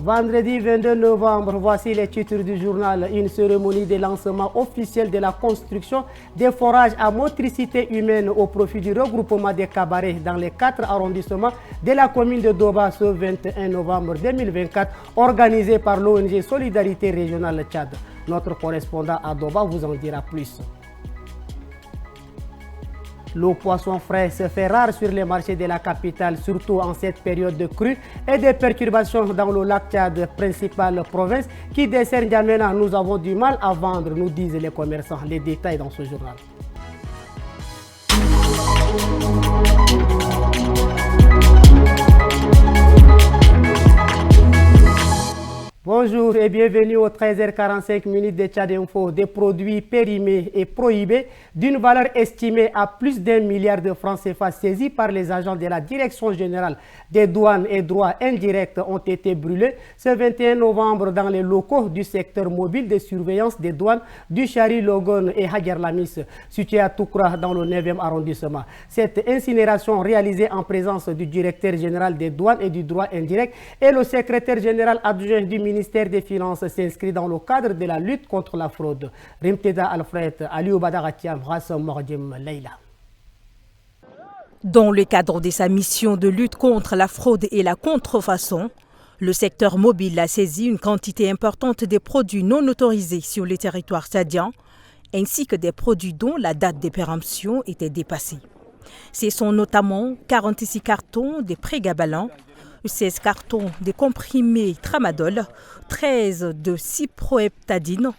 Vendredi 22 novembre, voici les titres du journal. Une cérémonie de lancement officiel de la construction des forages à motricité humaine au profit du regroupement des cabarets dans les 4 arrondissements de la commune de Doba ce 21 novembre 2024, organisée par l'ONG Solidarité Régionale Tchad. Notre correspondant à Doba vous en dira plus. Le poisson frais se fait rare sur les marchés de la capitale, surtout en cette période de crue et de perturbations dans le lac Tchad, principale province qui dessert N'Djamena. Nous avons du mal à vendre, nous disent les commerçants. Les détails dans ce journal. Bonjour et bienvenue aux 13h45 de Tchad Info. Des produits périmés et prohibés d'une valeur estimée à plus d'1 milliard de francs CFA saisis par les agents de la Direction générale des douanes et droits indirects ont été brûlés ce 21 novembre dans les locaux du secteur mobile de surveillance des douanes du Chari Logon et Hager Lamis, situé à Toukra dans le 9e arrondissement. Cette incinération réalisée en présence du directeur général des douanes et du droit indirect et le secrétaire général adjoint du ministère des Finances s'inscrit dans le cadre de la lutte contre la fraude. Rimteda Alfred, Aliou Badaratiam, Rassam Mordim, Leila. Dans le cadre de sa mission de lutte contre la fraude et la contrefaçon, le secteur mobile a saisi une quantité importante de produits non autorisés sur le territoire tchadien, ainsi que des produits dont la date de péremption était dépassée. Ce sont notamment 46 cartons de prégabalin, 16 cartons de comprimés tramadol, 13 de cyproheptadine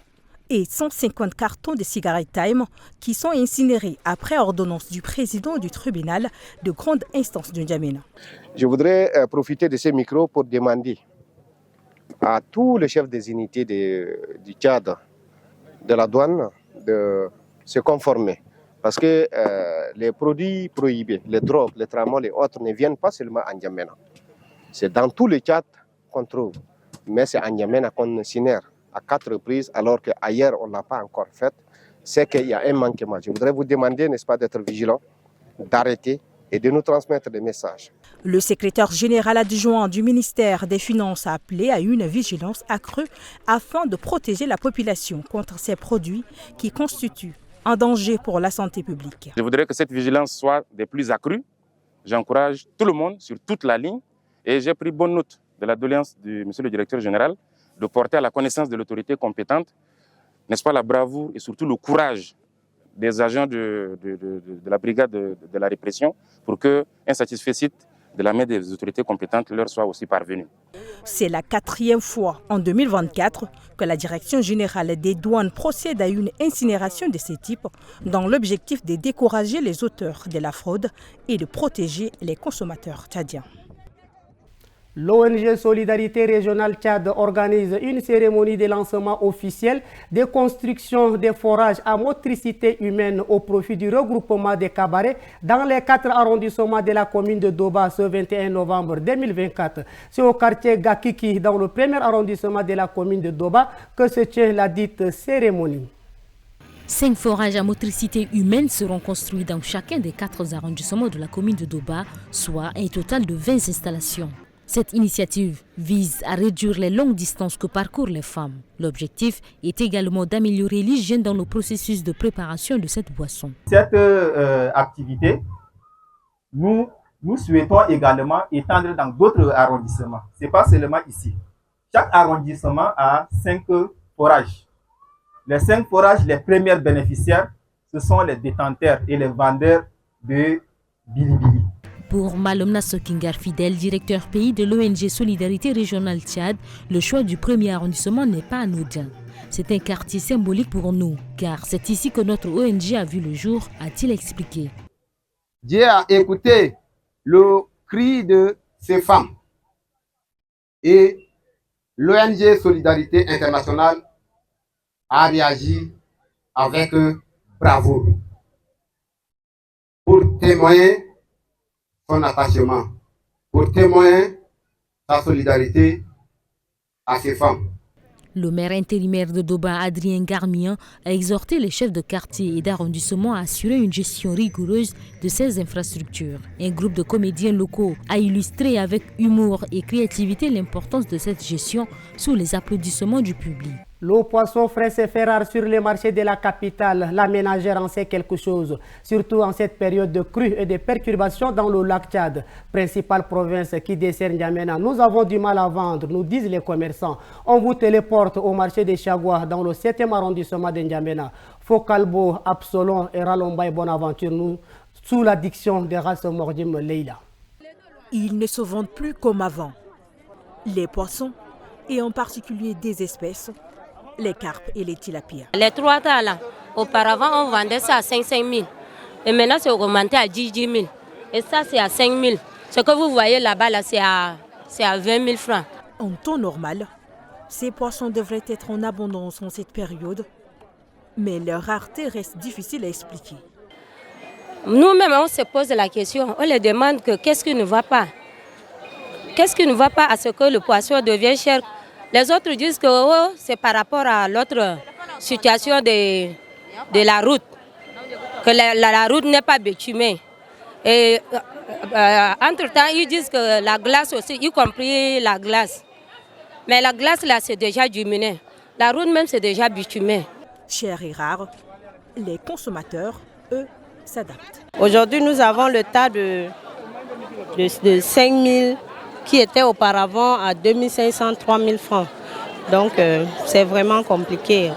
et 150 cartons de cigarettes Time qui sont incinérés après ordonnance du président du tribunal de grande instance de N'Djamena. Je voudrais profiter de ces micros pour demander à tous les chefs des unités du Tchad, de la douane, de se conformer. Parce que les produits prohibés, les drogues, les tramol et autres ne viennent pas seulement à N'Djamena. C'est dans tous les Tchad qu'on trouve. Mais c'est à N'Djamena qu'on incinère à 4 reprises, alors qu'ailleurs on ne l'a pas encore fait. C'est qu'il y a un manquement. Je voudrais vous demander, n'est-ce pas, d'être vigilant, d'arrêter et de nous transmettre des messages. Le secrétaire général adjoint du ministère des Finances a appelé à une vigilance accrue afin de protéger la population contre ces produits qui constituent un danger pour la santé publique. Je voudrais que cette vigilance soit des plus accrues. J'encourage tout le monde sur toute la ligne et j'ai pris bonne note de la doléance du monsieur le directeur général de porter à la connaissance de l'autorité compétente, n'est-ce pas, la bravoure et surtout le courage des agents de la brigade de la répression pour qu'un satisfecit de la main des autorités compétentes leur soit aussi parvenu. C'est la 4e fois en 2024 que la Direction générale des douanes procède à une incinération de ce type dans l'objectif de décourager les auteurs de la fraude et de protéger les consommateurs tchadiens. L'ONG Solidarité Régionale Tchad organise une cérémonie de lancement officiel de construction des forages à motricité humaine au profit du regroupement des cabarets dans les 4 arrondissements de la commune de Doba ce 21 novembre 2024. C'est au quartier Gakiki, dans le 1er arrondissement de la commune de Doba, que se tient la dite cérémonie. 5 forages à motricité humaine seront construits dans chacun des 4 arrondissements de la commune de Doba, soit un total de 20 installations. Cette initiative vise à réduire les longues distances que parcourent les femmes. L'objectif est également d'améliorer l'hygiène dans le processus de préparation de cette boisson. Cette activité, nous souhaitons également étendre dans d'autres arrondissements. Ce n'est pas seulement ici. Chaque arrondissement a 5 forages. Les 5 forages, les premiers bénéficiaires, ce sont les détenteurs et les vendeurs de Bilibili. Pour Malomna Sokingar Fidel, directeur pays de l'ONG Solidarité Régionale Tchad, le choix du 1er arrondissement n'est pas anodin. C'est un quartier symbolique pour nous, car c'est ici que notre ONG a vu le jour, a-t-il expliqué. Dieu a écouté le cri de ces femmes et l'ONG Solidarité Internationale a réagi avec bravoure pour témoigner son attachement, pour témoigner sa solidarité à ces femmes. Le maire intérimaire de Doba, Adrien Garmian, a exhorté les chefs de quartier et d'arrondissement à assurer une gestion rigoureuse de ces infrastructures. Un groupe de comédiens locaux a illustré avec humour et créativité l'importance de cette gestion sous les applaudissements du public. Le poisson frais se fait rare sur les marchés de la capitale. La ménagère en sait quelque chose, surtout en cette période de crue et de perturbations dans le lac Tchad, principale province qui dessert N'Djamena. Nous avons du mal à vendre, nous disent les commerçants. On vous téléporte au marché de Chagua dans le 7e arrondissement de N'Djamena. Fokalbo, Absolon et Ralomba et Bonaventure, nous, sous l'addiction de Ras Mordim Leila. Ils ne se vendent plus comme avant. Les poissons, et en particulier des espèces, les carpes et les tilapias. Les 3 talents, auparavant on vendait ça à 5 000 et maintenant c'est augmenté à 10 000 et ça c'est à 5 000. Ce que vous voyez là-bas là, c'est à 20 000 francs. En temps normal, ces poissons devraient être en abondance en cette période, mais leur rareté reste difficile à expliquer. Nous-mêmes on se pose la question, on les demande que qu'est-ce qui ne va pas? Qu'est-ce qui ne va pas à ce que le poisson devient cher? Les autres disent que oh, c'est par rapport à l'autre situation de la route, que la route n'est pas bitumée. Et entre-temps, ils disent que la glace aussi, y compris la glace. Mais la glace, là, c'est déjà diminué. La route même, c'est déjà bitumé. Cher et rare, les consommateurs, eux, s'adaptent. Aujourd'hui, nous avons le tas de 5 000 qui était auparavant à 2 500, 3 000 francs. Donc, c'est vraiment compliqué.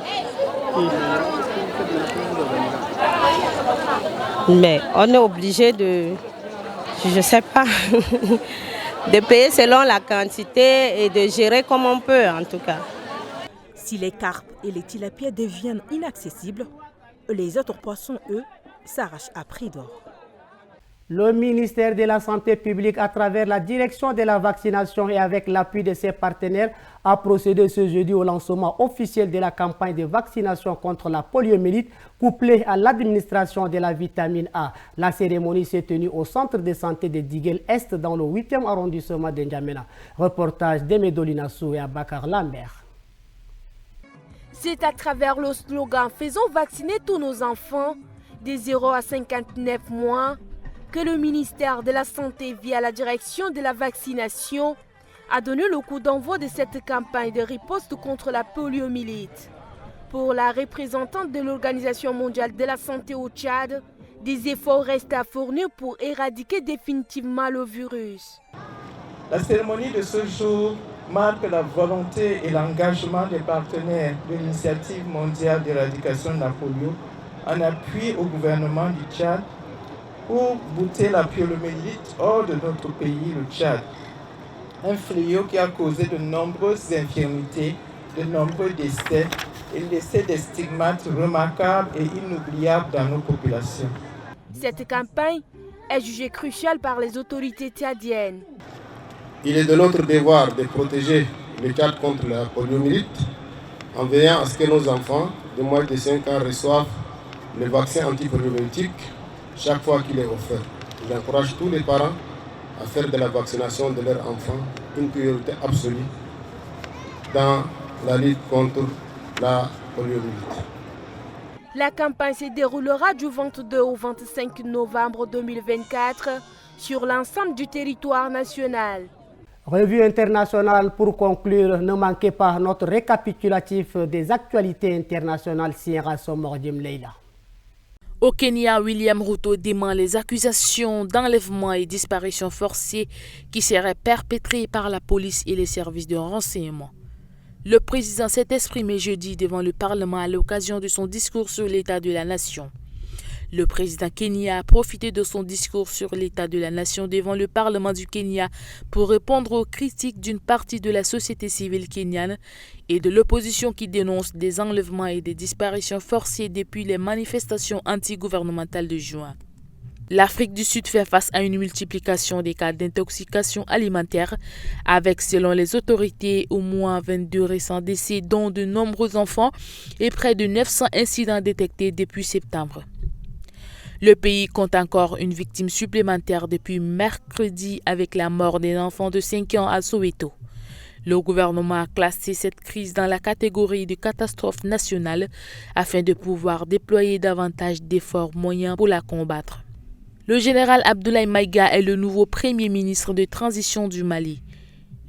Mais on est obligé de, je ne sais pas, de payer selon la quantité et de gérer comme on peut, en tout cas. Si les carpes et les tilapias deviennent inaccessibles, les autres poissons, eux, s'arrachent à prix d'or. Le ministère de la Santé publique, à travers la direction de la vaccination et avec l'appui de ses partenaires, a procédé ce jeudi au lancement officiel de la campagne de vaccination contre la poliomyélite, couplée à l'administration de la vitamine A. La cérémonie s'est tenue au centre de santé de Diguel-Est, dans le 8e arrondissement de N'Djamena. Reportage d'Emedolina Sou et Abakar Lambert. C'est à travers le slogan « Faisons vacciner tous nos enfants » des 0 à 59 mois que le ministère de la Santé, via la direction de la vaccination, a donné le coup d'envoi de cette campagne de riposte contre la poliomyélite. Pour la représentante de l'Organisation mondiale de la santé au Tchad, des efforts restent à fournir pour éradiquer définitivement le virus. La cérémonie de ce jour marque la volonté et l'engagement des partenaires de l'Initiative mondiale d'éradication de la polio en appui au gouvernement du Tchad pour bouter la poliomyélite hors de notre pays, le Tchad. Un fléau qui a causé de nombreuses infirmités, de nombreux décès et laissé des stigmates remarquables et inoubliables dans nos populations. Cette campagne est jugée cruciale par les autorités tchadiennes. Il est de notre devoir de protéger le Tchad contre la poliomyélite en veillant à ce que nos enfants de moins de 5 ans reçoivent le vaccin antipoliomyélitique chaque fois qu'il est offert. J'encourage tous les parents à faire de la vaccination de leurs enfants une priorité absolue dans la lutte contre la poliomyélite. La campagne se déroulera du 22 au 25 novembre 2024 sur l'ensemble du territoire national. Revue internationale pour conclure, ne manquez pas notre récapitulatif des actualités internationales Sierra Somordim Leila. Au Kenya, William Ruto dément les accusations d'enlèvement et disparition forcée qui seraient perpétrées par la police et les services de renseignement. Le président s'est exprimé jeudi devant le Parlement à l'occasion de son discours sur l'état de la nation. Le président Kenya a profité de son discours sur l'état de la nation devant le Parlement du Kenya pour répondre aux critiques d'une partie de la société civile kenyane et de l'opposition qui dénonce des enlèvements et des disparitions forcées depuis les manifestations anti-gouvernementales de juin. L'Afrique du Sud fait face à une multiplication des cas d'intoxication alimentaire avec, selon les autorités, au moins 22 récents décès dont de nombreux enfants et près de 900 incidents détectés depuis septembre. Le pays compte encore une victime supplémentaire depuis mercredi avec la mort d'un enfant de 5 ans à Soweto. Le gouvernement a classé cette crise dans la catégorie de catastrophe nationale afin de pouvoir déployer davantage d'efforts moyens pour la combattre. Le général Abdoulaye Maïga est le nouveau premier ministre de transition du Mali.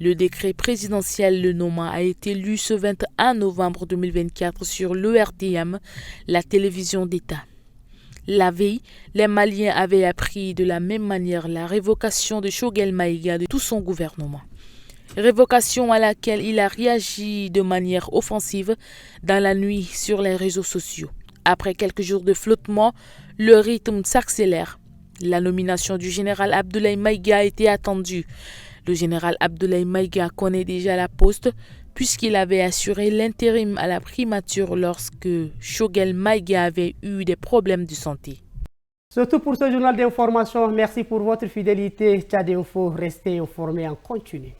Le décret présidentiel le nommant a été lu ce 21 novembre 2024 sur l'ERTM, la télévision d'État. La veille, les Maliens avaient appris de la même manière la révocation de Choguel Maïga de tout son gouvernement. Révocation à laquelle il a réagi de manière offensive dans la nuit sur les réseaux sociaux. Après quelques jours de flottement, le rythme s'accélère. La nomination du général Abdoulaye Maïga était attendue. Le général Abdoulaye Maïga connaît déjà la poste puisqu'il avait assuré l'intérim à la primature lorsque Choguel Maïga avait eu des problèmes de santé. C'est tout pour ce journal d'information. Merci pour votre fidélité. Tchad Info, restez informés en continu.